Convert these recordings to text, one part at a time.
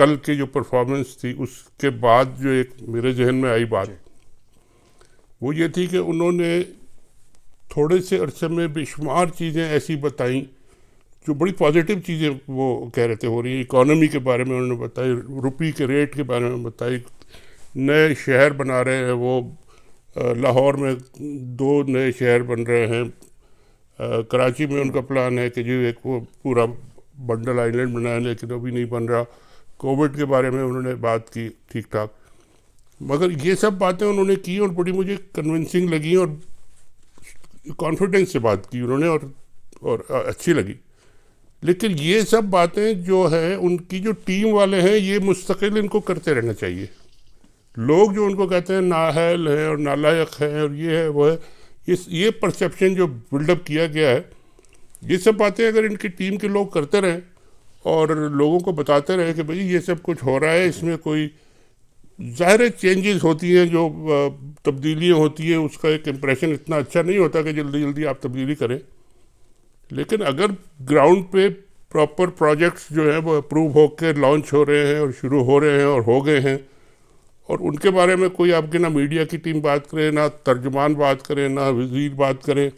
کل کی جو پرفارمنس تھی اس کے بعد جو ایک میرے ذہن میں آئی بات وہ یہ تھی کہ انہوں نے تھوڑے سے عرصے میں بے شمار چیزیں ایسی بتائیں جو بڑی پازیٹیو چیزیں وہ کہہ رہے تھے ہو رہی ہیں. اکانومی کے بارے میں انہوں نے بتائی, روپی کے ریٹ کے بارے میں بتائی, نئے شہر بنا رہے ہیں وہ, لاہور میں 2 نئے شہر بن رہے ہیں, کراچی میں ان کا پلان ہے کہ جو ایک وہ پورا بنڈل آئیلینڈ بنا ہے لیکن ابھی نہیں بن رہا. کووڈ کے بارے میں انہوں نے بات کی ٹھیک ٹھاک, مگر یہ سب باتیں انہوں نے کی اور بڑی مجھے کنونسنگ لگی اور کانفیڈنس سے بات کی انہوں نے اور اچھی لگی. لیکن یہ سب باتیں جو ہیں ان کی جو ٹیم والے ہیں یہ مستقل ان کو کرتے رہنا چاہیے. لوگ جو ان کو کہتے ہیں نااہل ہیں اور نالائق ہیں اور یہ ہے وہ ہے, یہ پرسیپشن جو بلڈ اپ کیا گیا ہے, یہ سب باتیں اگر ان کی ٹیم کے لوگ کرتے رہیں اور لوگوں کو بتاتے رہیں کہ بھئی یہ سب کچھ ہو رہا ہے, اس میں کوئی ظاہر چینجز ہوتی ہیں, جو تبدیلیاں ہوتی ہیں, اس کا ایک امپریشن اتنا اچھا نہیں ہوتا کہ جلدی جلدی آپ تبدیلی کریں. لیکن اگر گراؤنڈ پہ پراپر پروجیکٹس جو ہیں وہ اپروو ہو کے لانچ ہو رہے ہیں اور شروع ہو رہے ہیں اور ہو گئے ہیں, اور ان کے بارے میں کوئی آپ کے نہ میڈیا کی ٹیم بات کرے, نہ ترجمان بات کرے, نہ وزیر بات کرے,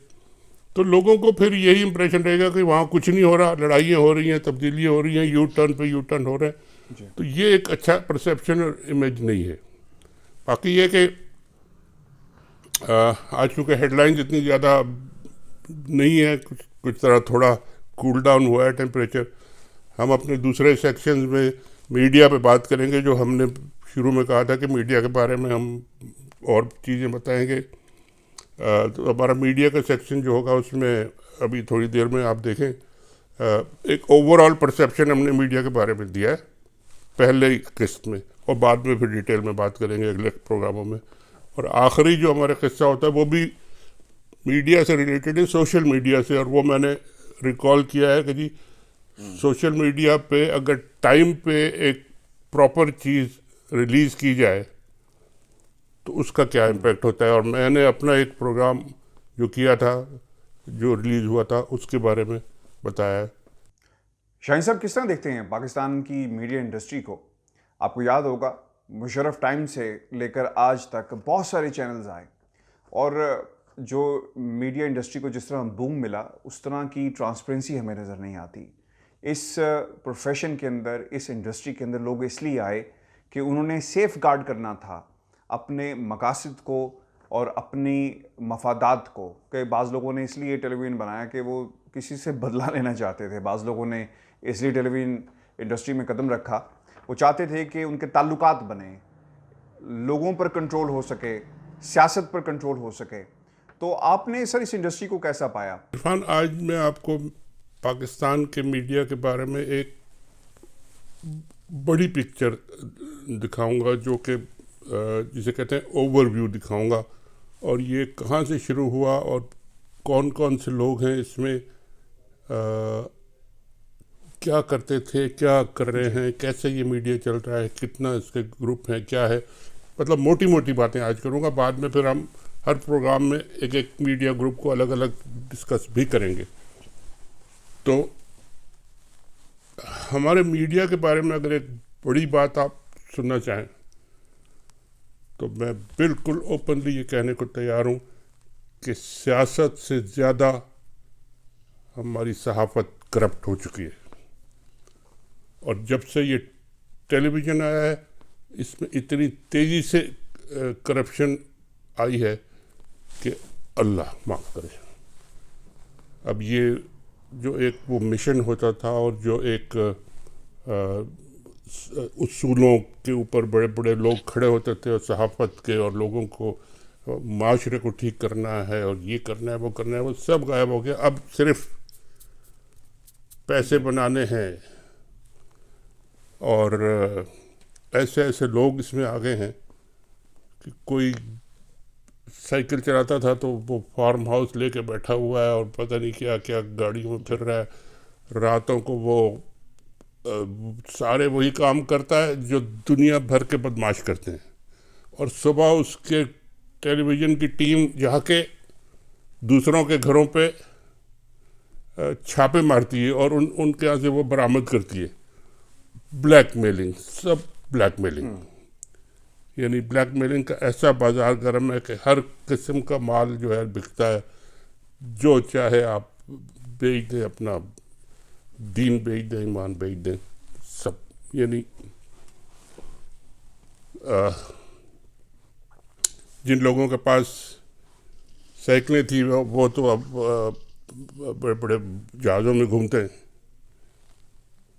تو لوگوں کو پھر یہی امپریشن رہے گا کہ وہاں کچھ نہیں ہو رہا, لڑائیاں ہو رہی ہیں, تبدیلیاں ہو رہی ہیں, یو ٹرن پہ یو ٹرن ہو رہے ہیں. تو یہ ایک اچھا پرسیپشن اور امیج نہیں ہے. باقی یہ کہ آج چونکہ ہیڈ لائنز اتنی زیادہ نہیں ہے, کچھ طرح تھوڑا کول ڈاؤن ہوا ہے ٹیمپریچر. ہم اپنے دوسرے سیکشنز میں میڈیا پہ بات کریں گے, جو ہم نے شروع میں کہا تھا کہ میڈیا کے بارے میں ہم اور چیزیں بتائیں گے. تو ہمارا میڈیا کا سیکشن جو ہوگا اس میں ابھی تھوڑی دیر میں آپ دیکھیں ایک اوور آل پرسیپشن ہم نے میڈیا کے بارے میں دیا ہے پہلے قسط میں, اور بعد میں پھر ڈیٹیل میں بات کریں گے اگلے پروگراموں میں. اور آخری جو ہمارا قصہ ہوتا ہے وہ بھی میڈیا سے ریلیٹڈ ہے, سوشل میڈیا سے. اور وہ میں نے ریکال کیا ہے کہ جی سوشل میڈیا پہ اگر ٹائم پہ ایک پراپر چیز ریلیز کی جائے تو اس کا کیا امپیکٹ ہوتا ہے. اور میں نے اپنا ایک پروگرام جو کیا تھا جو ریلیز ہوا تھا اس کے بارے میں بتایا ہے. شاہین صاحب کس طرح دیکھتے ہیں پاکستان کی میڈیا انڈسٹری کو؟ آپ کو یاد ہوگا مشرف ٹائم سے لے کر آج تک بہت سارے چینلز آئے, اور جو میڈیا انڈسٹری کو جس طرح بوم ملا اس طرح کی ٹرانسپیرنسی ہمیں نظر نہیں آتی. اس پروفیشن کے اندر, اس انڈسٹری کے اندر لوگ اس لیے آئے کہ انہوں نے سیف گارڈ کرنا تھا اپنے مقاصد کو اور اپنی مفادات کو. کہ بعض لوگوں نے اس لیے ٹیلی ویژن بنایا کہ وہ کسی سے بدلہ لینا چاہتے تھے, بعض لوگوں نے اس لیے ٹیلی ویژن انڈسٹری میں قدم رکھا, وہ چاہتے تھے کہ ان کے تعلقات بنیں, لوگوں پر کنٹرول ہو سکے, سیاست پر کنٹرول ہو سکے. تو آپ نے سر اس انڈسٹری کو کیسا پایا؟ عرفان, آج میں آپ کو پاکستان کے میڈیا کے بارے میں ایک بڑی پکچر دکھاؤں گا جو کہ جسے کہتے ہیں اوور ویو دکھاؤں گا, اور یہ کہاں سے شروع ہوا اور کون کون سے لوگ ہیں اس میں, کیا کرتے تھے, کیا کر رہے ہیں, کیسے یہ میڈیا چل رہا ہے, کتنا اس کے گروپ ہیں, کیا ہے. مطلب موٹی موٹی باتیں آج کروں گا, بعد میں پھر ہم ہر پروگرام میں ایک ایک میڈیا گروپ کو الگ الگ ڈسکس بھی کریں گے. تو ہمارے میڈیا کے بارے میں اگر ایک بڑی بات آپ سننا چاہیں تو میں بالکل اوپنلی یہ کہنے کو تیار ہوں کہ سیاست سے زیادہ ہماری صحافت کرپٹ ہو چکی ہے. اور جب سے یہ ٹیلی ویژن آیا ہے اس میں اتنی تیزی سے کرپشن آئی ہے کہ اللہ معاف کرے. اب یہ جو ایک وہ مشن ہوتا تھا اور جو ایک اصولوں کے اوپر بڑے بڑے لوگ کھڑے ہوتے تھے اور صحافت کے, اور لوگوں کو معاشرے کو ٹھیک کرنا ہے اور یہ کرنا ہے وہ کرنا ہے, وہ سب غائب ہو گیا. اب صرف پیسے بنانے ہیں, اور ایسے ایسے لوگ اس میں آ گئے ہیں کہ کوئی سائیکل چلاتا تھا تو وہ فارم ہاؤس لے کے بیٹھا ہوا ہے اور پتہ نہیں کیا کیا گاڑیوں میں پھر رہا ہے. راتوں کو وہ سارے وہی کام کرتا ہے جو دنیا بھر کے بدماش کرتے ہیں, اور صبح اس کے ٹیلی ویژن کی ٹیم جا کے دوسروں کے گھروں پہ چھاپے مارتی ہے اور ان کے یہاں سے وہ برآمد کرتی ہے. بلیک میلنگ، سب بلیک میلنگ، یعنی بلیک میلنگ کا ایسا بازار گرم ہے کہ ہر قسم کا مال جو ہے بکتا ہے، جو چاہے آپ بیچ دیں، اپنا دین بیچ دیں، ایمان بیچ دیں، سب. یعنی جن لوگوں کے پاس سائیکلیں تھیں وہ تو اب بڑے بڑے جہازوں میں گھومتے ہیں.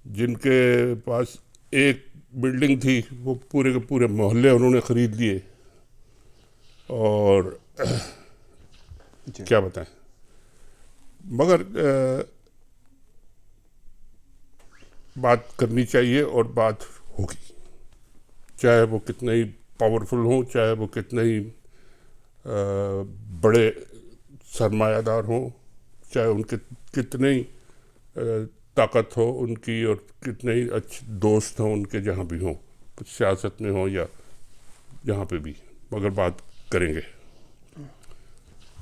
جن کے پاس ایک بلڈنگ تھی وہ پورے کے پورے محلے انہوں نے خرید لیے. اور کیا بتائیں، مگر بات کرنی چاہیے اور بات ہوگی، چاہے وہ کتنے ہی پاورفل ہوں، چاہے وہ کتنے ہی بڑے سرمایہ دار ہوں، چاہے ان کے کتنے ہی طاقت ہو ان کی، اور کتنے ہی اچھے دوست ہوں ان کے جہاں بھی ہوں، سیاست میں ہوں یا جہاں پہ بھی، مگر بات کریں گے.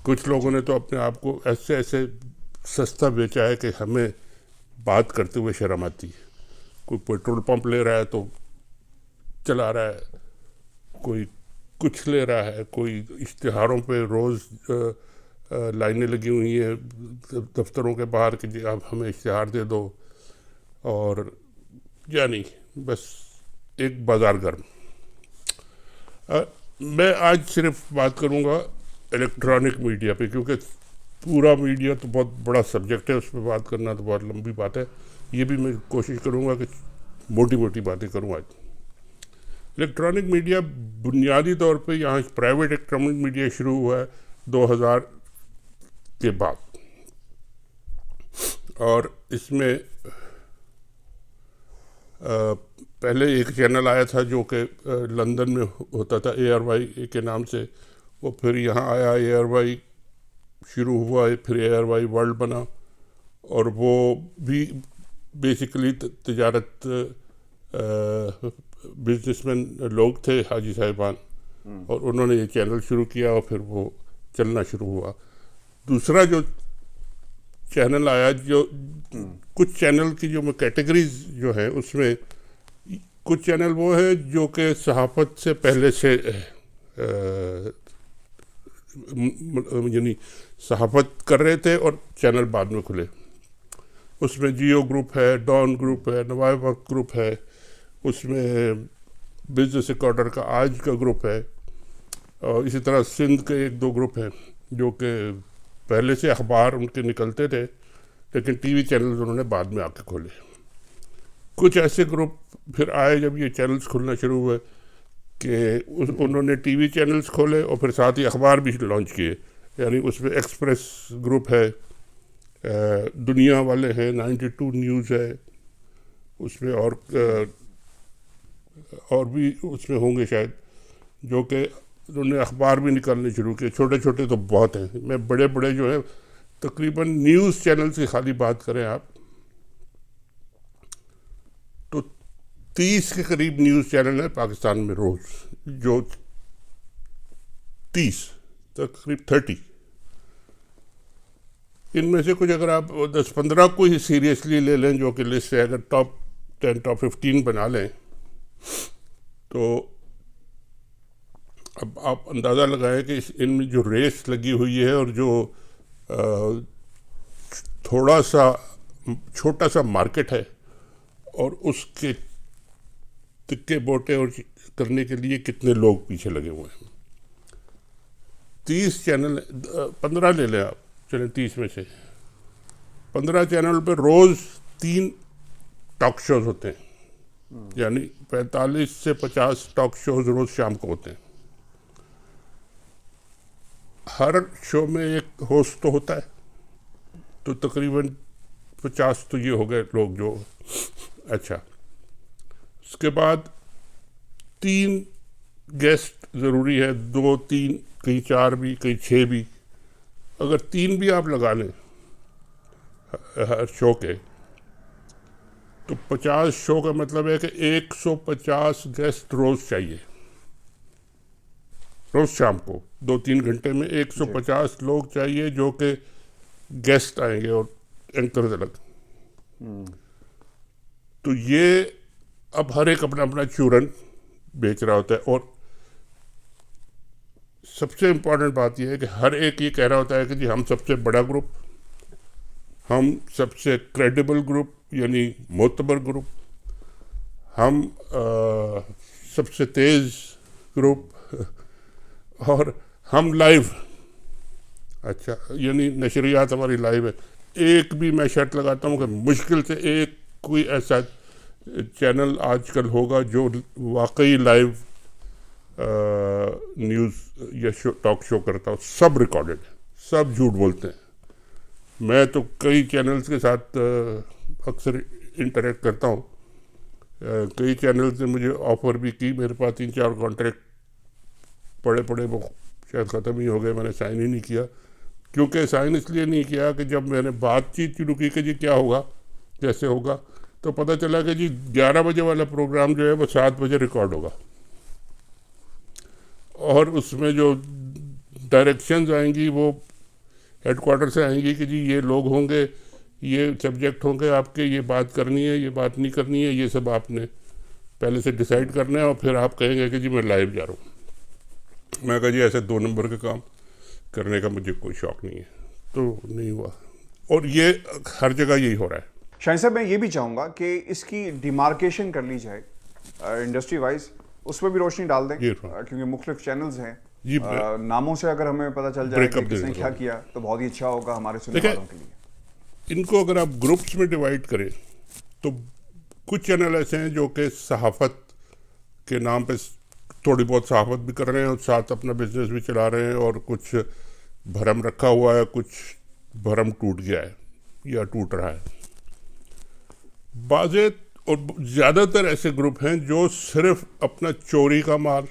کچھ لوگوں نے تو اپنے آپ کو ایسے ایسے سستا بیچا ہے کہ ہمیں بات کرتے ہوئے شرم آتی ہے. کوئی پیٹرول پمپ لے رہا ہے تو چلا رہا ہے، کوئی کچھ لے رہا ہے، کوئی اشتہاروں پہ روز لائنیں لگی ہوئی ہیں دفتروں کے باہر کہ جی آپ ہمیں اشتہار دے دو، اور یعنی بس ایک بازار گرم. میں آج صرف بات کروں گا الیکٹرانک میڈیا پہ، کیونکہ پورا میڈیا تو بہت بڑا سبجیکٹ ہے، اس پہ بات کرنا تو بہت لمبی بات ہے. یہ بھی میں کوشش کروں گا کہ موٹی موٹی باتیں کروں آج. الیکٹرانک میڈیا بنیادی طور پہ یہاں پرائیویٹ الیکٹرانک میڈیا شروع ہوا ہے 2000 کے بعد، اور اس میں پہلے ایک چینل آیا تھا جو کہ لندن میں ہوتا تھا ARY کے نام سے، وہ پھر یہاں آیا، ARY شروع ہوا، پھر ARY ورلڈ بنا، اور وہ بھی بیسیکلی تجارت بزنس مین لوگ تھے، حاجی صاحبان، اور انہوں نے یہ چینل شروع کیا اور پھر وہ چلنا شروع ہوا. دوسرا جو چینل آیا، جو کچھ چینل کی جو کیٹیگریز جو ہیں، اس میں کچھ چینل وہ ہے جو کہ صحافت سے پہلے سے یعنی صحافت کر رہے تھے اور چینل بعد میں کھلے. اس میں جیو گروپ ہے، ڈان گروپ ہے، نوائے وقت گروپ ہے، اس میں بزنس ریکارڈر کا آج کا گروپ ہے، اور اسی طرح سندھ کے ایک دو گروپ ہیں جو کہ پہلے سے اخبار ان کے نکلتے تھے لیکن ٹی وی چینلز انہوں نے بعد میں آ کے کھولے. کچھ ایسے گروپ پھر آئے جب یہ چینلز کھلنا شروع ہوئے کہ انہوں نے ٹی وی چینلز کھولے اور پھر ساتھ ہی اخبار بھی لانچ کیے. یعنی اس میں ایکسپریس گروپ ہے، دنیا والے ہیں، 92 نیوز ہے، اس میں اور بھی اس میں ہوں گے شاید، جو کہ انہوں نے اخبار بھی نکالنے شروع کیے. چھوٹے چھوٹے تو بہت ہیں، میں بڑے بڑے جو ہیں تقریباً نیوز چینل کی خالی بات کریں آپ تو 30 کے قریب نیوز چینل ہیں پاکستان میں روز، جو 30 تقریب 30. ان میں سے کچھ اگر آپ 10-15 کو ہی سیریسلی لے لیں جو کہ لسٹ ہے، اگر ٹاپ 10 ٹاپ 15 بنا لیں تو اب آپ اندازہ لگائیں کہ ان میں جو ریس لگی ہوئی ہے اور جو تھوڑا سا چھوٹا سا مارکیٹ ہے، اور اس کے تکے بوٹے اور کرنے کے لیے کتنے لوگ پیچھے لگے ہوئے ہیں. 30 چینل، 15 لے لیں آپ، چلیں 30 میں سے 15 چینل پہ روز 3 ٹاک شوز ہوتے ہیں، یعنی 45 سے 50 ٹاک شوز روز شام کو ہوتے ہیں. ہر شو میں ایک ہوسٹ تو ہوتا ہے، تو تقریباً 50 تو یہ ہو گئے لوگ جو. اچھا، اس کے بعد 3 گیسٹ ضروری ہے، 2-3 کہیں 4 بھی کہیں 6 بھی. اگر 3 بھی آپ لگا لیں ہر شو کے تو 50 شو کا مطلب ہے کہ 150 گیسٹ روز چاہیے، روز شام کو 2-3 گھنٹے میں 150 لوگ چاہیے جو کہ گیسٹ آئیں گے اور اینکرز الگ. تو یہ اب ہر ایک اپنا اپنا چورن بیچ رہا ہوتا ہے. اور سب سے امپورٹنٹ بات یہ ہے کہ ہر ایک یہ کہہ رہا ہوتا ہے کہ جی ہم سب سے بڑا گروپ, ہم سب سے کریڈیبل گروپ یعنی معتبر گروپ, ہم سب سے تیز گروپ, اور ہم لائیو. اچھا, یعنی نشریات ہماری لائیو ہے. ایک بھی میں شرط لگاتا ہوں کہ مشکل سے ایک کوئی ایسا چینل آج کل ہوگا جو واقعی لائیو نیوز یا ٹاک شو کرتا ہو. سب ریکارڈڈ ہے, سب جھوٹ بولتے ہیں. میں تو کئی چینلز کے ساتھ اکثر انٹریکٹ کرتا ہوں. کئی چینلز نے مجھے آفر بھی کی, میرے پاس 3-4 کانٹریکٹ پڑے وہ شاید ختم ہی ہو گئے, میں نے سائن ہی نہیں کیا. کیونکہ سائن اس لیے نہیں کیا کہ جب میں نے بات چیت شروع کی کہ جی کیا ہوگا کیسے ہوگا, تو پتہ چلا کہ جی 11 بجے والا پروگرام جو ہے وہ 7 بجے ریکارڈ ہوگا, اور اس میں جو ڈائریکشنز آئیں گی وہ ہیڈ کوارٹر سے آئیں گی کہ جی یہ لوگ ہوں گے, یہ سبجیکٹ ہوں گے آپ کے, یہ بات کرنی ہے, یہ بات نہیں کرنی ہے, یہ سب آپ نے پہلے سے ڈیسائیڈ کرنا ہے, اور پھر آپ کہیں گے کہ جی میں لائیو جا رہا ہوں. میں کہا جی ایسے 2 نمبر کا کام کرنے کا مجھے کوئی شوق نہیں ہے, تو نہیں ہوا. اور یہ ہر جگہ یہی ہو رہا ہے. شاہین صاحب میں یہ بھی چاہوں گا کہ اس کی ڈیمارکیشن کر لی جائے انڈسٹری وائز, اس پہ بھی روشنی ڈال دیں, کیونکہ مختلف چینلز ہیں, ناموں سے اگر ہمیں پتہ چل جائے کہ کس نے کیا کیا تو بہت ہی اچھا ہوگا ہمارے سننے والوں کے لیے. ان کو اگر آپ گروپس میں ڈیوائڈ کریں تو کچھ چینل ایسے ہیں جو کہ صحافت کے نام پہ تھوڑی بہت صحافت بھی کر رہے ہیں اور ساتھ اپنا بزنس بھی چلا رہے ہیں, اور کچھ بھرم رکھا ہوا ہے, کچھ بھرم ٹوٹ گیا ہے یا ٹوٹ رہا ہے. بعض اور زیادہ تر ایسے گروپ ہیں جو صرف اپنا چوری کا مال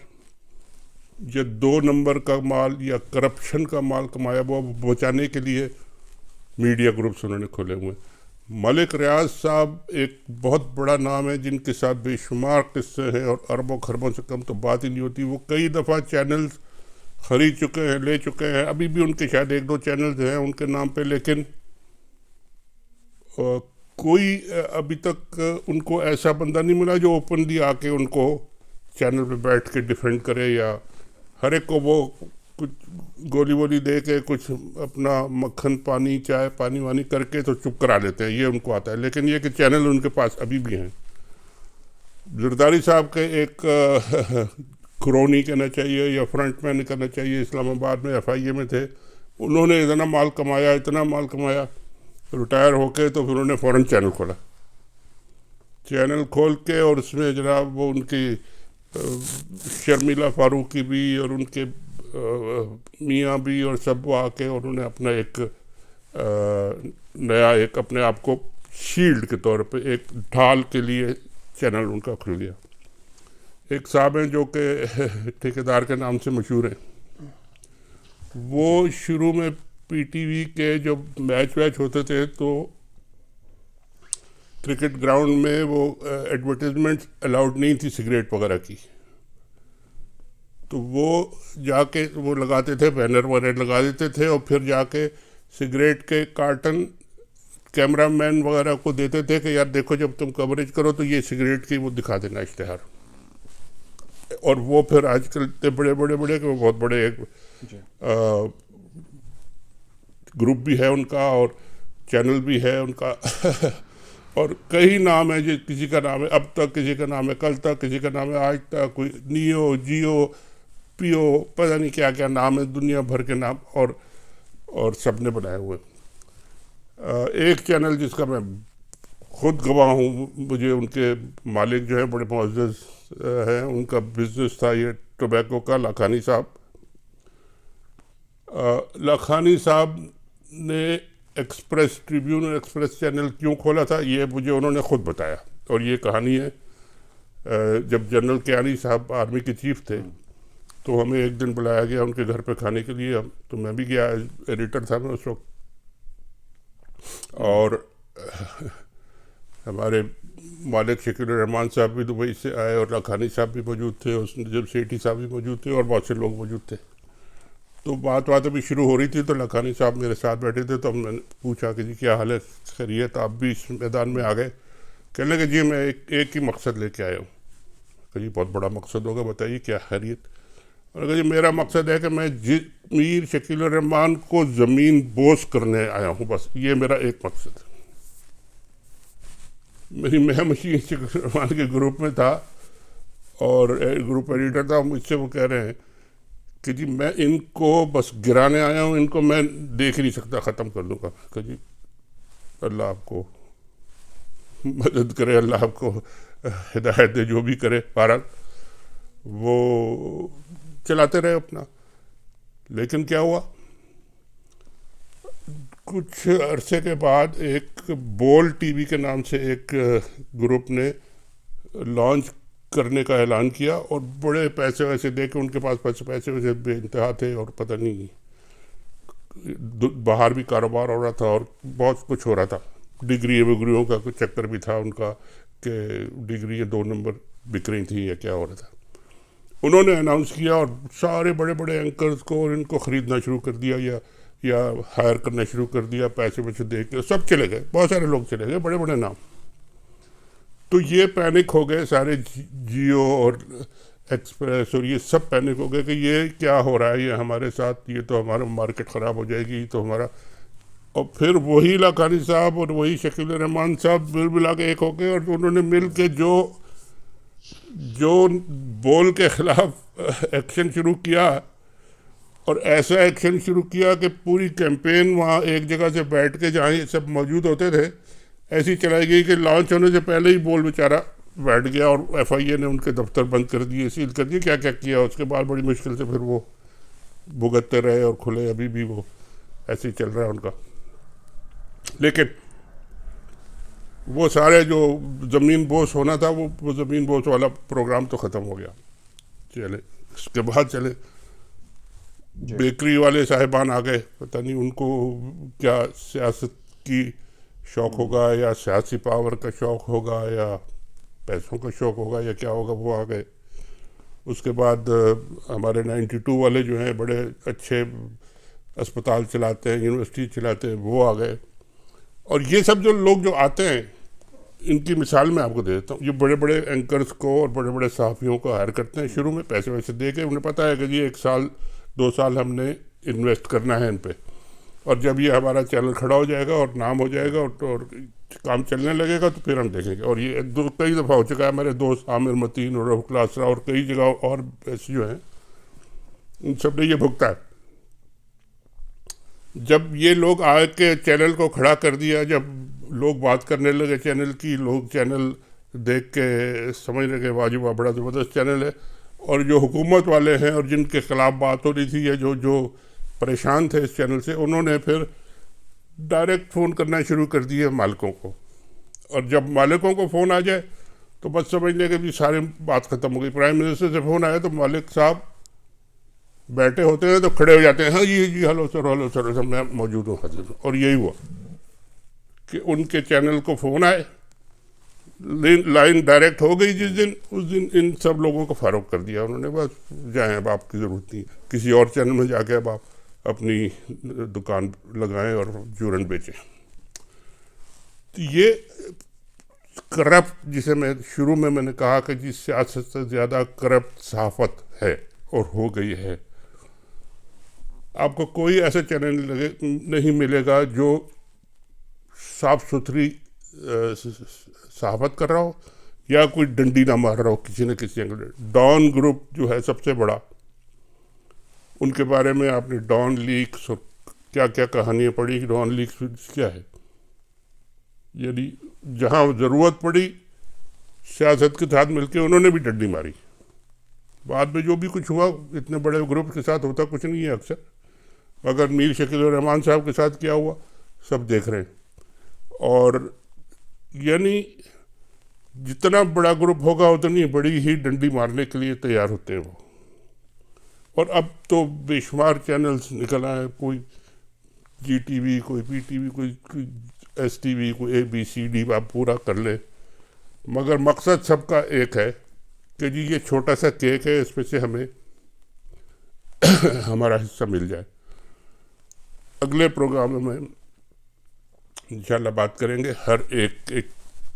یا 2 نمبر کا مال یا کرپشن کا مال کمایا وہ بچانے کے لیے میڈیا گروپس انہوں نے کھولے ہوئے ہیں. ملک ریاض صاحب ایک بہت بڑا نام ہے جن کے ساتھ بے شمار قصے ہیں اور اربوں خربوں سے کم تو بات ہی نہیں ہوتی. وہ کئی دفعہ چینلز خرید چکے ہیں, لے چکے ہیں, ابھی بھی ان کے شاید 1-2 چینلز ہیں ان کے نام پہ, لیکن کوئی ابھی تک ان کو ایسا بندہ نہیں ملا جو اوپنلی آ کے ان کو چینل پہ بیٹھ کے ڈیفینڈ کرے, یا ہر ایک کو وہ کچھ گولی وولی دے کے کچھ اپنا مکھن پانی چائے پانی وانی کر کے تو چپ کرا لیتے ہیں, یہ ان کو آتا ہے. لیکن یہ کہ چینل ان کے پاس ابھی بھی ہیں. زرداری صاحب کے ایک کرونی کہنا چاہیے یا فرنٹ مین کرنا چاہیے, اسلام آباد میں FIA میں تھے, انہوں نے اتنا مال کمایا, ریٹائر ہو کے تو پھر انہوں نے فوراً چینل کھول کے, اور اس میں جناب وہ ان کی شرمیلا فاروقی بھی اور ان کے میاں بھی اور سب وہ آ کے انہوں نے اپنا ایک نیا ایک اپنے آپ کو شیلڈ کے طور پہ ایک ڈھال کے لیے چینل ان کا کھل گیا. ایک صاحب ہیں جو کہ ٹھیکیدار کے نام سے مشہور ہیں, وہ شروع میں PTV کے جو میچ ہوتے تھے تو کرکٹ گراؤنڈ میں وہ ایڈورٹیزمنٹ الاؤڈ نہیں تھی سگریٹ وغیرہ کی, تو وہ جا کے وہ لگاتے تھے, بینر وغیرہ لگا دیتے تھے, اور پھر جا کے سگریٹ کے کارٹن کیمرہ مین وغیرہ کو دیتے تھے کہ یار دیکھو جب تم کوریج کرو تو یہ سگریٹ کی وہ دکھا دینا اشتہار. اور وہ پھر آج کل اتنے بڑے کہ وہ بہت بڑے ایک گروپ بھی ہے ان کا اور چینل بھی ہے ان کا اور کئی نام ہے, کسی کا نام ہے اب تک, کسی کا نام ہے کل تک, کسی کا نام ہے آج تک, کوئی نیو جیو پیو پتہ نہیں کیا کیا نام ہے, دنیا بھر کے نام اور سب نے بنائے ہوئے. ایک چینل جس کا میں خود گواہ ہوں, مجھے ان کے مالک جو ہیں بڑے معزز ہیں, ان کا بزنس تھا یہ ٹوبیکو کا, لاکھانی صاحب. لاکھانی صاحب نے ایکسپریس ٹریبیون اور ایکسپریس چینل کیوں کھولا تھا یہ مجھے انہوں نے خود بتایا, اور یہ کہانی ہے جب جنرل کیانی صاحب آرمی کے چیف تھے تو ہمیں ایک دن بلایا گیا ان کے گھر پہ کھانے کے لیے, تو میں بھی گیا, ایڈیٹر تھا میں اس وقت, اور ہمارے مالک شکیل الرحمان صاحب بھی دبئی سے آئے اور لاکھانی صاحب بھی موجود تھے, اس جب سیٹھی صاحب بھی موجود تھے اور بہت سے لوگ موجود تھے. تو بات ابھی شروع ہو رہی تھی تو لاکھانی صاحب میرے ساتھ بیٹھے تھے, تو میں نے پوچھا کہ جی کیا حال ہے, خیریت, آپ بھی اس میدان میں آ گئے, کہنے لگے جی میں ایک ہی مقصد لے کے آیا ہوں. کہ جی بہت بڑا مقصد ہوگا, بتائیے کیا خیریت. اور کہا جی میرا مقصد ہے کہ میں میر شکیل الرحمان کو زمین بوس کرنے آیا ہوں, بس یہ میرا ایک مقصد ہے. میں مشین شکیل الرحمان کے گروپ میں تھا اور گروپ ایڈیٹر تھا. مجھ سے وہ کہہ رہے ہیں کہ جی میں ان کو بس گرانے آیا ہوں, ان کو میں دیکھ ہی نہیں سکتا, ختم کر دوں گا. کہ جی اللہ آپ کو مدد کرے, اللہ آپ کو ہدایت دے, جو بھی کرے. بہرحال وہ چلاتے رہے اپنا. لیکن کیا ہوا, کچھ عرصے کے بعد ایک بول ٹی وی کے نام سے ایک گروپ نے لانچ کرنے کا اعلان کیا, اور بڑے پیسے ویسے دے کے, ان کے پاس پیسے ویسے بے انتہا تھے, اور پتہ نہیں باہر بھی کاروبار ہو رہا تھا اور بہت کچھ ہو رہا تھا. ڈگریوں کا کچھ چکر بھی تھا ان کا کہ ڈگری 2 نمبر بک رہی تھیں یا کیا ہو رہا تھا. انہوں نے اناؤنس کیا اور سارے بڑے بڑے اینکرز کو اور ان کو خریدنا شروع کر دیا یا ہائر کرنا شروع کر دیا, پیسے ویسے دے کے سب چلے گئے, بہت سارے لوگ چلے گئے, بڑے بڑے نام. تو یہ پینک ہو گئے سارے, جیو اور ایکسپریس اور یہ سب پینک ہو گئے کہ یہ کیا ہو رہا ہے یہ ہمارے ساتھ, یہ تو ہمارا مارکیٹ خراب ہو جائے گی, تو ہمارا. اور پھر وہی لاکھانی صاحب اور وہی شکیل الرحمان صاحب ملا کے ایک ہو گئے, اور انہوں نے مل کے جو بول کے خلاف ایکشن شروع کیا, اور ایسا ایکشن شروع کیا کہ پوری کیمپین وہاں ایک جگہ سے بیٹھ کے جہاں یہ سب موجود ہوتے تھے ایسی چلائی گئی کہ لانچ ہونے سے پہلے ہی بول بیچارہ بیٹھ گیا, اور ایف آئی اے نے ان کے دفتر بند کر دیے, سیل کر دیے, کیا کیا. اس کے بعد بڑی مشکل سے پھر وہ بھگتتے رہے اور کھلے, ابھی بھی وہ ایسے ہی چل رہا ہے ان کا. لیکن وہ سارے جو زمین بوس ہونا تھا وہ زمین بوس والا پروگرام تو ختم ہو گیا. چلے اس کے بعد چلے بیکری والے صاحبان آ گئے, پتہ نہیں ان کو کیا سیاست کی شوق ہوگا یا سیاسی پاور کا شوق ہوگا یا پیسوں کا شوق ہوگا یا کیا ہوگا, وہ آ گئے. اس کے بعد ہمارے 92 والے جو ہیں بڑے اچھے اسپتال چلاتے ہیں, یونیورسٹی چلاتے ہیں, وہ آ گئے. اور یہ سب جو لوگ جو آتے ہیں ان کی مثال میں آپ کو دے دیتا ہوں. یہ بڑے بڑے اینکرز کو اور بڑے بڑے صحافیوں کو ہائر کرتے ہیں شروع میں پیسے ویسے دے کے, انہیں پتہ ہے کہ جی 1 سال 2 سال ہم نے انویسٹ کرنا ہے ان پہ, اور جب یہ ہمارا چینل کھڑا ہو جائے گا اور نام ہو جائے گا اور کام چلنے لگے گا تو پھر ہم دیکھیں گے. اور یہ کئی دفعہ ہو چکا ہے. میرے دوست عامر متین اور رفیق الاسرا اور کئی جگہ اور ایسے جو ہیں ان سب نے یہ بھگتا ہے. جب یہ لوگ آ کے چینل کو کھڑا کر دیا, جب لوگ بات کرنے لگے چینل کی, لوگ چینل دیکھ کے سمجھ لگے واجب بڑا زبردست چینل ہے, اور جو حکومت والے ہیں اور جن کے خلاف بات ہو رہی تھی یا جو پریشان تھے اس چینل سے, انہوں نے پھر ڈائریکٹ فون کرنا شروع کر دیے مالکوں کو. اور جب مالکوں کو فون آ جائے تو بس سمجھ لیں کہ بھی ساری بات ختم ہو گئی. پرائم منسٹر سے فون آیا تو مالک صاحب بیٹھے ہوتے ہیں تو کھڑے ہو جاتے ہیں, ہاں جی ہلو سر میں موجود ہوں, حاضر ہوں. اور یہی ہوا کہ ان کے چینل کو فون آئے, لائن ڈائریکٹ ہو گئی جس دن, اس دن ان سب لوگوں کو فاروق کر دیا انہوں نے. بس جائیں, اب آپ کی ضرورت نہیں, کسی اور چینل میں جا کے اب آپ اپنی دکان لگائیں اور جورن بیچیں. تو یہ کرپٹ, جسے میں شروع میں نے کہا کہ جس سیاست سے زیادہ کرپٹ صحافت ہے اور ہو گئی ہے. آپ کو کوئی ایسا چینل نہیں ملے گا جو صاف ستھری صحافت کر رہا ہو یا کوئی ڈنڈی نہ مار رہا ہو کسی نہ کسی اینگل. ڈان گروپ جو ہے سب سے بڑا, ان کے بارے میں آپ نے ڈان لیکس اور کیا کیا کہانیاں پڑھی. ڈان لیکس کیا ہے, یعنی جہاں ضرورت پڑی سیاست کے ساتھ مل کے انہوں نے بھی ڈنڈی ماری. بعد میں جو بھی کچھ ہوا اتنے بڑے گروپ کے ساتھ ہوتا کچھ نہیں ہے اکثر, مگر میر شکیل الرحمان صاحب کے ساتھ کیا ہوا سب دیکھ رہے ہیں. اور یعنی جتنا بڑا گروپ ہوگا اتنی بڑی ہی ڈنڈی مارنے کے لیے تیار ہوتے ہیں وہ. اور اب تو بے شمار چینلز نکل آئے, کوئی جی ٹی وی, کوئی پی ٹی وی, کوئی ایس ٹی وی, کوئی ABCD, آپ پورا کر لیں, مگر مقصد سب کا ایک ہے کہ جی یہ چھوٹا سا کیک ہے, اس میں سے ہمیں ہمارا حصہ مل جائے. اگلے پروگرام میں انشاءاللہ بات کریں گے ہر ایک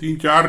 3-4